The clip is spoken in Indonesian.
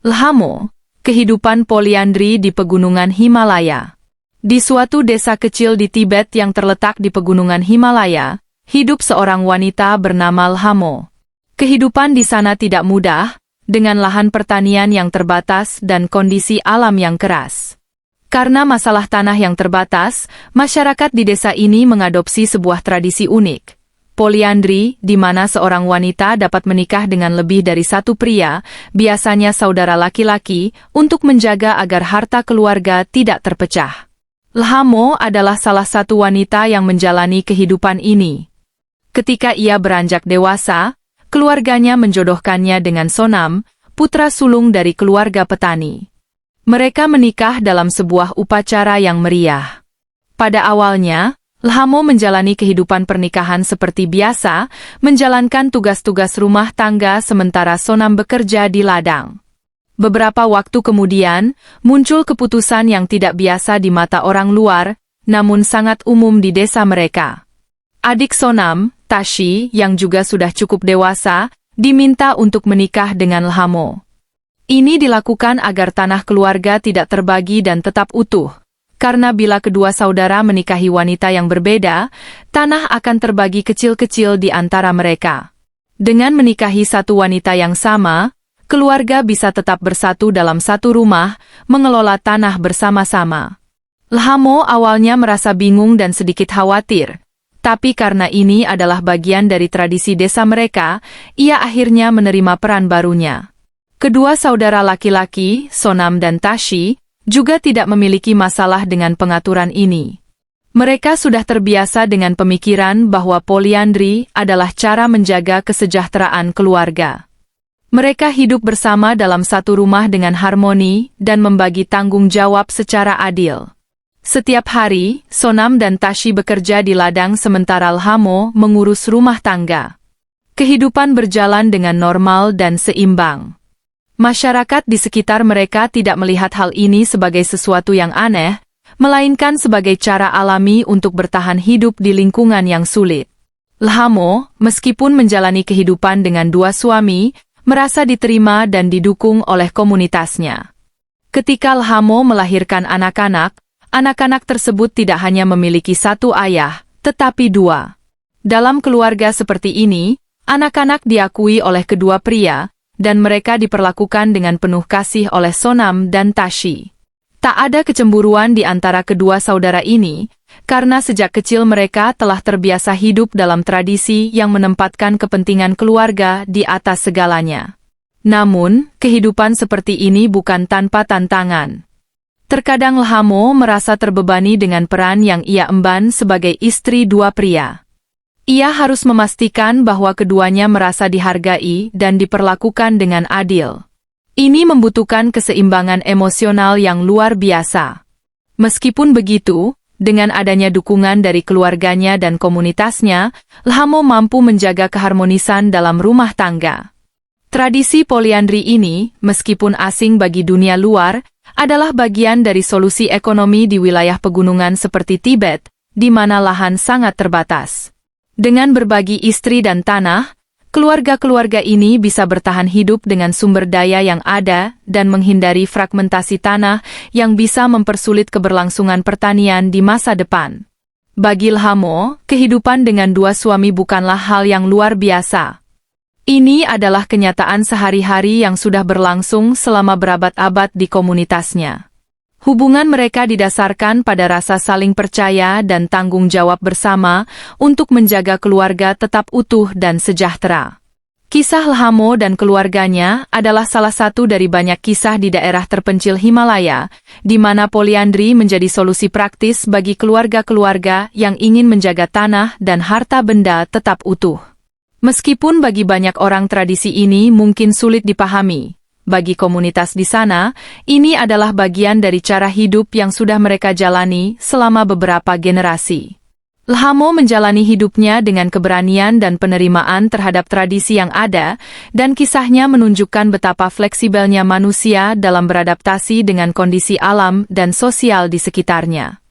Lhamo, kehidupan poliandri di pegunungan Himalaya. Di suatu desa kecil di Tibet yang terletak di pegunungan Himalaya, hidup seorang wanita bernama Lhamo. Kehidupan di sana tidak mudah, dengan lahan pertanian yang terbatas dan kondisi alam yang keras. Karena masalah tanah yang terbatas, masyarakat di desa ini mengadopsi sebuah tradisi unik. Poliandri, di mana seorang wanita dapat menikah dengan lebih dari satu pria, biasanya saudara laki-laki, untuk menjaga agar harta keluarga tidak terpecah. Lhamo adalah salah satu wanita yang menjalani kehidupan ini. Ketika ia beranjak dewasa, keluarganya menjodohkannya dengan Sonam, putra sulung dari keluarga petani. Mereka menikah dalam sebuah upacara yang meriah. Pada awalnya, Lhamo menjalani kehidupan pernikahan seperti biasa, menjalankan tugas-tugas rumah tangga sementara Sonam bekerja di ladang. Beberapa waktu kemudian, muncul keputusan yang tidak biasa di mata orang luar, namun sangat umum di desa mereka. Adik Sonam, Tashi, yang juga sudah cukup dewasa, diminta untuk menikah dengan Lhamo. Ini dilakukan agar tanah keluarga tidak terbagi dan tetap utuh. Karena bila kedua saudara menikahi wanita yang berbeda, tanah akan terbagi kecil-kecil di antara mereka. Dengan menikahi satu wanita yang sama, keluarga bisa tetap bersatu dalam satu rumah, mengelola tanah bersama-sama. Lhamo awalnya merasa bingung dan sedikit khawatir, tapi karena ini adalah bagian dari tradisi desa mereka, ia akhirnya menerima peran barunya. Kedua saudara laki-laki, Sonam dan Tashi, juga tidak memiliki masalah dengan pengaturan ini. Mereka sudah terbiasa dengan pemikiran bahwa poliandri adalah cara menjaga kesejahteraan keluarga. Mereka hidup bersama dalam satu rumah dengan harmoni dan membagi tanggung jawab secara adil. Setiap hari, Sonam dan Tashi bekerja di ladang sementara Lhamo mengurus rumah tangga. Kehidupan berjalan dengan normal dan seimbang. Masyarakat di sekitar mereka tidak melihat hal ini sebagai sesuatu yang aneh, melainkan sebagai cara alami untuk bertahan hidup di lingkungan yang sulit. Lhamo, meskipun menjalani kehidupan dengan dua suami, merasa diterima dan didukung oleh komunitasnya. Ketika Lhamo melahirkan anak-anak, anak-anak tersebut tidak hanya memiliki satu ayah, tetapi dua. Dalam keluarga seperti ini, anak-anak diakui oleh kedua pria, dan mereka diperlakukan dengan penuh kasih oleh Sonam dan Tashi. Tak ada kecemburuan di antara kedua saudara ini, karena sejak kecil mereka telah terbiasa hidup dalam tradisi yang menempatkan kepentingan keluarga di atas segalanya. Namun, kehidupan seperti ini bukan tanpa tantangan. Terkadang Lhamo merasa terbebani dengan peran yang ia emban sebagai istri dua pria. Ia harus memastikan bahwa keduanya merasa dihargai dan diperlakukan dengan adil. Ini membutuhkan keseimbangan emosional yang luar biasa. Meskipun begitu, dengan adanya dukungan dari keluarganya dan komunitasnya, Lhamo mampu menjaga keharmonisan dalam rumah tangga. Tradisi poliandri ini, meskipun asing bagi dunia luar, adalah bagian dari solusi ekonomi di wilayah pegunungan seperti Tibet, di mana lahan sangat terbatas. Dengan berbagi istri dan tanah, keluarga-keluarga ini bisa bertahan hidup dengan sumber daya yang ada dan menghindari fragmentasi tanah yang bisa mempersulit keberlangsungan pertanian di masa depan. Bagi Lhamo, kehidupan dengan dua suami bukanlah hal yang luar biasa. Ini adalah kenyataan sehari-hari yang sudah berlangsung selama berabad-abad di komunitasnya. Hubungan mereka didasarkan pada rasa saling percaya dan tanggung jawab bersama untuk menjaga keluarga tetap utuh dan sejahtera. Kisah Lhamo dan keluarganya adalah salah satu dari banyak kisah di daerah terpencil Himalaya, di mana poliandri menjadi solusi praktis bagi keluarga-keluarga yang ingin menjaga tanah dan harta benda tetap utuh. Meskipun bagi banyak orang tradisi ini mungkin sulit dipahami, bagi komunitas di sana, ini adalah bagian dari cara hidup yang sudah mereka jalani selama beberapa generasi. Lhamo menjalani hidupnya dengan keberanian dan penerimaan terhadap tradisi yang ada, dan kisahnya menunjukkan betapa fleksibelnya manusia dalam beradaptasi dengan kondisi alam dan sosial di sekitarnya.